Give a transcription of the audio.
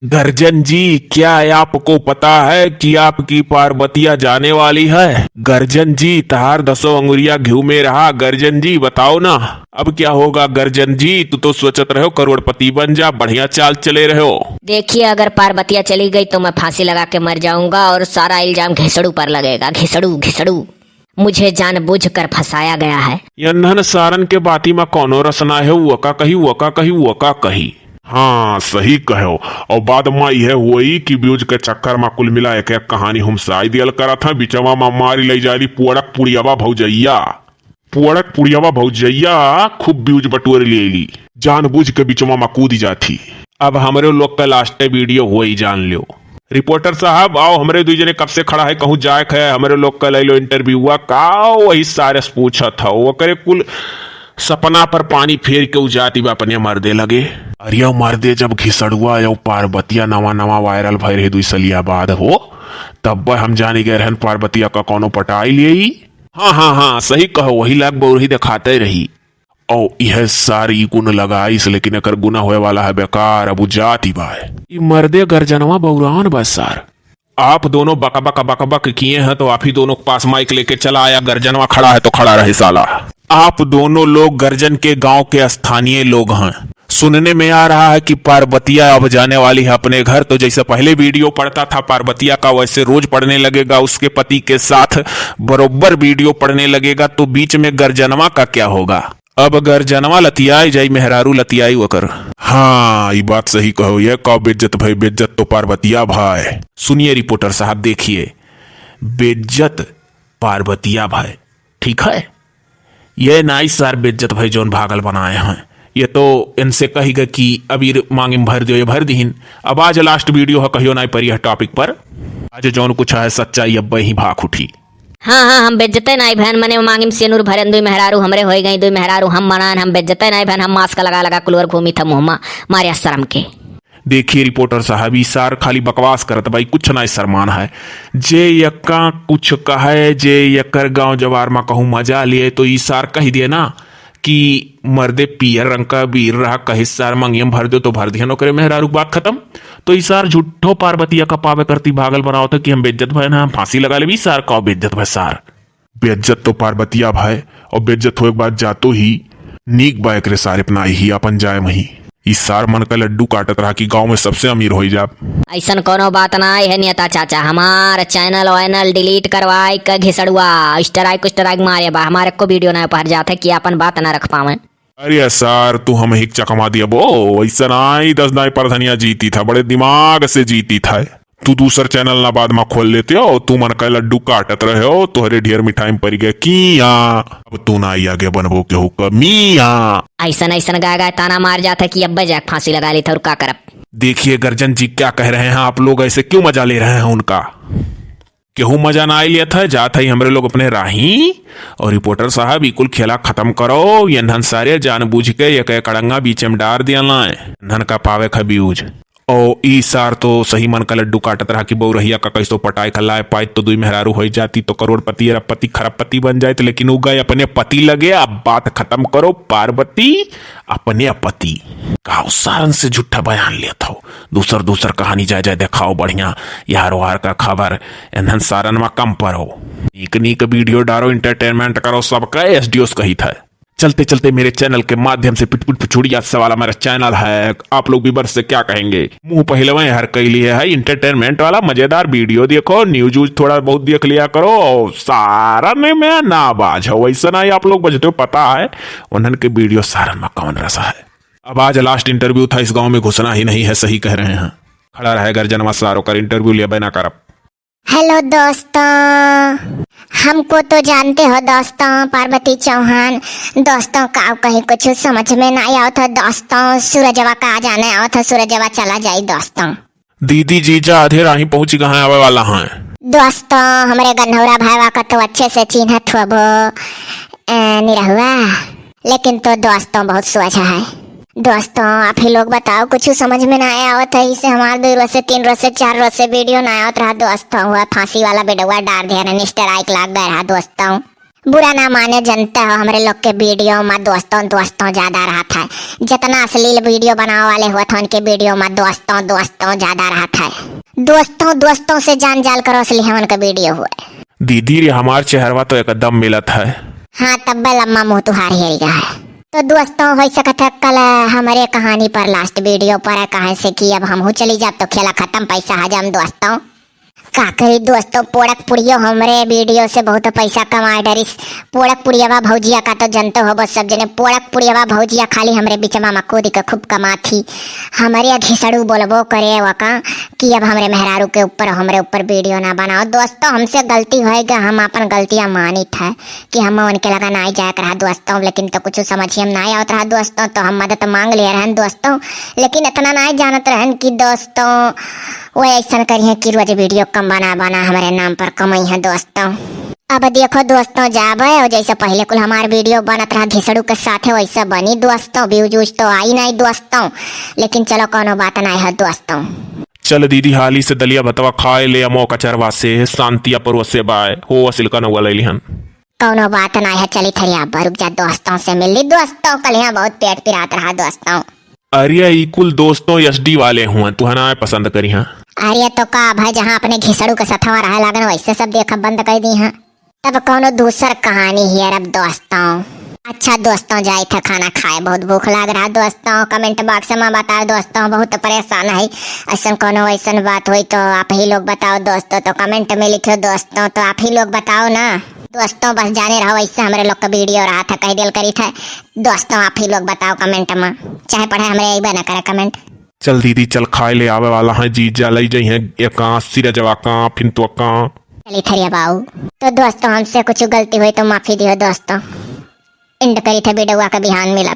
गर्जन जी, क्या आपको पता है कि आपकी पार्वतिया जाने वाली है? गर्जन जी, तार 10 अंगुरिया घी में रहा। गर्जन जी बताओ ना, अब क्या होगा? गर्जन जी, तू तो सोचत रहो करोड़पति बन जा, बढ़िया चाल चले रहे हो। देखिए, अगर पार्वतिया चली गई तो मैं फांसी लगा के मर जाऊंगा और सारा इल्जाम घिसड़ू पर लगेगा। घिसड़ू घिसड़ू, मुझे जानबूझकर फंसाया गया है। यन्हन सारन के बाती में कौनो रसना है, वका कही वका कही वका कही। हाँ सही कहो। और बाद में यह हुई कि ब्यूज के चक्कर में कुल मिला एक एक कहानी हम साई दियल करा था। बिचवा में मारी ले जाली पुअड़क पुड़ियावा भौजैया। पुअड़क पुड़ियावा भौजैया खूब ब्यूज बटोर ले ली, जानबूझ के बिचवा में कूद जाती। अब हमरे लोग का लास्ट वीडियो हो ही जान लो। रिपोर्टर साहब आओ, हमरे दुई जने कब से खड़ा है, कहूँ जाए है। हमरे लोग का ले लो इंटरव्यू हुआ का, वही सारे पूछा था। वो करे कुल सपना पर पानी फेर के उजाती बा अपने मर्दे लगे। अरे मर्दे जब घिसड़ुआ या पार्वतिया नवा नवा वायरल भय रहे 2 सालिया बाद हो, तब हम जानी गए रहन पार्वतिया का कोनो पटाई लिए। हाँ हाँ हाँ सही कहो, वही लाग बहुरही दिखाते रही। और यह सारी गुण लगाईस, लेकिन अकर गुना होए वाला है बेकार। अब जाती बा मर्दे गर्जनवा बौरान बस सार। आप दोनों बक बक बक बक किए हैं तो आप ही दोनों के पास माइक लेके चला आया। गर्जनवा खड़ा है तो खड़ा रहे साला। आप दोनों लोग गर्जन के गांव के स्थानीय लोग हैं। सुनने में आ रहा है कि पार्वतिया अब जाने वाली है अपने घर। तो जैसे पहले वीडियो पढ़ता था पार्वतिया का, वैसे रोज पढ़ने लगेगा उसके पति के साथ बरोबर वीडियो पढ़ने लगेगा। तो बीच में गर्जनवा का क्या होगा? अब गर्जनवा लतियाई जाई, मेहरारू लतियाई वकर। हाँ ये बात सही कहो। ये कौ बेज्जत भाई, बेज्जत तो पार्वतिया भाई। सुनिए रिपोर्टर साहब, देखिए बेज्जत पार्वतिया भाई, ठीक है? ये नाइस सार बेज्जत भाई जोन भागल बनाए हैं। ये तो इनसे कहीगा कि अभी मांगे भर दो, ये भर दीन। अब आज लास्ट वीडियो है, कहियो ना पर यह टॉपिक पर आज जौन कुछ है सच्चाई अब ही भाग उठी। हाँ हाँ, हम बेज्जते नहीं बहन, मने मांगिम सेनुर भरन 2 मेहरारू हमरे हो गई। 2 मेहरारू हम मनान, हम बेज्जते नहीं बहन। हम मास्क लगा लगा कुलवर घूमी था मुहमा मारे शर्म के। देखिए रिपोर्टर साहब, ई सार खाली बकवास करत भाई, कुछ ना शर्मान है। जे यक्का कुछ कहे, जे यकर गांव जवार में कहूँ मजा लिए, तो ई सार कह दिए ना कि मर्दे पियर रंग का वीर रहा, कहे सार मंगियम भर दो तो भर दिया नो करे मेहरारू, बात खत्म। तो ई सार झूठो पार्वतिया का पावे करती भागल बनाओ था कि हम बेज्जत भाई ना, हम फांसी लगा ले भी। सार का बेज्जत भाई सार, बेज्जत तो पार्वतिया भाई, और बेज्जत हो एक बात जातो ही नीक बाइक रे सारे अपना ही अपन जाए वही। इस सार मन का लड्डू काटत रहा कि गांव में सबसे अमीर हो जा। ऐसन कोनो बात ना है नेता चाचा। हमार चैनल वायनल डिलीट करवाई का घिसड़ुआ स्ट्राइक मारे बा। हमारे को वीडियो ना पढ़ जाते कि अपन बात ना रख पावे। अरे सार तू हम हिक चकमा दिया बो, ऐसा नाई 10 नाई पर धनिया जीती था, बड़े दिमाग से जीती था। तू दूसर चैनल ना बाद में खोल लेते हो, तू मन का लड्डू काटत रहे हो, तुहरे ढेर मिठाई में पड़ गया किया। अब तू ना ही आगे बनबो के हुक्म मिया। ऐसन ऐसन गाय ताना मार जाता कि अब जाक फांसी लगा ली था और का करब। देखिए गर्जन जी क्या कह रहे हैं, आप लोग ऐसे क्यों मजा ले रहे हैं उनका? केहू मजा ना आई लिया था, जात है हमरे लोग अपने राही। और रिपोर्टर साहब बिल्कुल खेला खत्म करो। ये सारे जानबूझ के एक कड़ंगा बीच में डार दिया नन का पावे खब्यूज। ओ ई सार तो सही मन का लड्डू काटत रहा कि बहुरहिया का कैसो पटाई खलाए पाए तो 2 मेहरारू हो जाती तो करोड़पति अरबपति खरबपति बन जाए। लेकिन वो गए अपने पति लगे। अब बात खत्म करो, पार्वती अपने पति का सारन से झूठा बयान लिया था। दूसर कहानी जाए जाए दिखाओ बढ़िया यार वार का खबर। एनहन सारन में कम पर हो, नीक वीडियो डालो, इंटरटेनमेंट करो सबका। एसडीओस कही था। चलते चलते मेरे चैनल के माध्यम से पिटपुट पिछुड़िया से वाला मेरा चैनल है, आप लोग भी बर्स से क्या कहेंगे? मुंह पहलवे हर कई लिए है इंटरटेनमेंट वाला मजेदार वीडियो देखो, न्यूज थोड़ा बहुत देख लिया करो। और सारा में मैं ना बाज हो, वैसा ना ही आप लोग बजते हो, पता है उन्हन के वीडियो सारन में कौन रसा है। अब आज लास्ट इंटरव्यू था, इस गाँव में घुसना ही नहीं है, सही कह रहे हैं। खड़ा रहे गर्जनवा सारो कर इंटरव्यू लिया बिना कर। हेलो दोस्तों, हमको तो जानते हो दोस्तों, पार्वती चौहान। दोस्तों का कहीं कुछ समझ में नहीं आओ था दोस्तों। सूरजवा का आ जाने आओ था, सूरजवा चला जाए दोस्तों। दीदी जीजा आधे राही पहुंच गए आवे वाला है दोस्तों। हमारे गन्हौरा भाईवा का तो अच्छे से चिन्हत हुआ निरहुआ, लेकिन तो दोस्तों बहुत सोचा है। दोस्तों आप ही लोग बताओ, कुछ समझ में ना आया आवत है। इसे हमारे 2 रोज से 3 रोज से 4 रोज से वीडियो ना आवत रहा दोस्तों। हुआ फांसी वाला बेडवा डार दिया, स्ट्राइक लाग गया रहा दोस्तों। बुरा ना माने, जनते हो हमरे लोग के वीडियो में दोस्तों दोस्तों ज्यादा रहता है। जितना अश्लील वीडियो बनाने वाले हुए थे उनके वीडियो में दोस्तों दोस्तों ज्यादा रहता है। दोस्तों दोस्तों से जान जाल करो असली है उनका वीडियो हुए। दीदी रे हमार चेहरवा तो एकदम मिलत है। हाँ तब लम्मा मुँह तुहार हेरी है। तो दोस्तों हो सकता है कल हमारे कहानी पर लास्ट वीडियो पर है, कहे से कि अब हम चली जाब तो खेला खत्म, पैसा हजम दोस्तों। का करी दोस्तों, पोड़क पुड़ियो हमरे वीडियो से बहुत पैसा कमाए डरिस। पोड़क पुड़ियावा भौजिया का तो जनते हो बस सब जने। पोड़क पुड़ियावा भौजिया खाली हमरे बिचमा में कूद के खूब कमाथी। हमारे घिसड़ू बोलबो करे वका कि अब हमरे मेहरारू के ऊपर हमरे ऊपर वीडियो ना बनाओ। दोस्तों हमसे गलती होएगा, हम अपन गलतियां मानित है कि हम उनके लगा ना जाया रहा दोस्तों, लेकिन तो कुछ समझिए हम ना आवत रहा दोस्तों, तो हम मदद मांग ले रहन दोस्तों। लेकिन इतना ना जानत रहन कि दोस्तों वो ऐसा करिए कि रोज वीडियो कम बना बना हमारे नाम पर कमाई है दोस्तों। अब देखो दोस्तों जाबे और जैसे पहले कुल हमार वीडियो बनत रहा घिसड़ू के साथ वैसे बनी दोस्तों। व्यूज व्यूज तो आई नहीं दोस्तों, लेकिन चलो कोनो बात नहीं है दोस्तों। चल दीदी हाली से दलिया भतवा खाए ले मौका चरवा से शांतिया पर से बाय हो असिल का नवा लैलिहन। कोनो बात नहीं है, चली थरिया रुक जा दोस्तों से मिली दोस्तों। कल यहाँ बहुत पेट पिरात रहा दोस्तों। अरे ई कुल दोस्तों एसडी वाले हुआ तू ना पसंद करी हाँ। अरे तो का भाई जहाँ अपने घिसड़ू के सथवा रहा लगन वैसे सब देखा बंद कर दी है। तब कोनो दूसर कहानी है अब दोस्तों। अच्छा दोस्तों जाए थे खाना खाए, बहुत भूख लग रहा दोस्तों। कमेंट बॉक्स में बताओ दोस्तों, बहुत परेशान है। ऐसा कोनो ऐसा बात हुई तो आप ही लोग बताओ दोस्तों, तो कमेंट में लिखो दोस्तों, तो आप ही लोग बताओ ना दोस्तों। बस जाने रहो वैसे हमारे लोग का वीडियो रहा था कहीं दिल करी था दोस्तों। आप ही लोग बताओ कमेंट में, चाहे पढ़े हमारे यही बना करे कमेंट। चल दीदी चल खाए ले आवे वाला है, जीजा लई जई है एक सिरजवा का फिर तो का। चली थरिया बाऊ। तो दोस्तों हमसे कुछ गलती हुई तो माफी दियो दोस्तों। इंड करी थे वीडियो का बिहान मिला।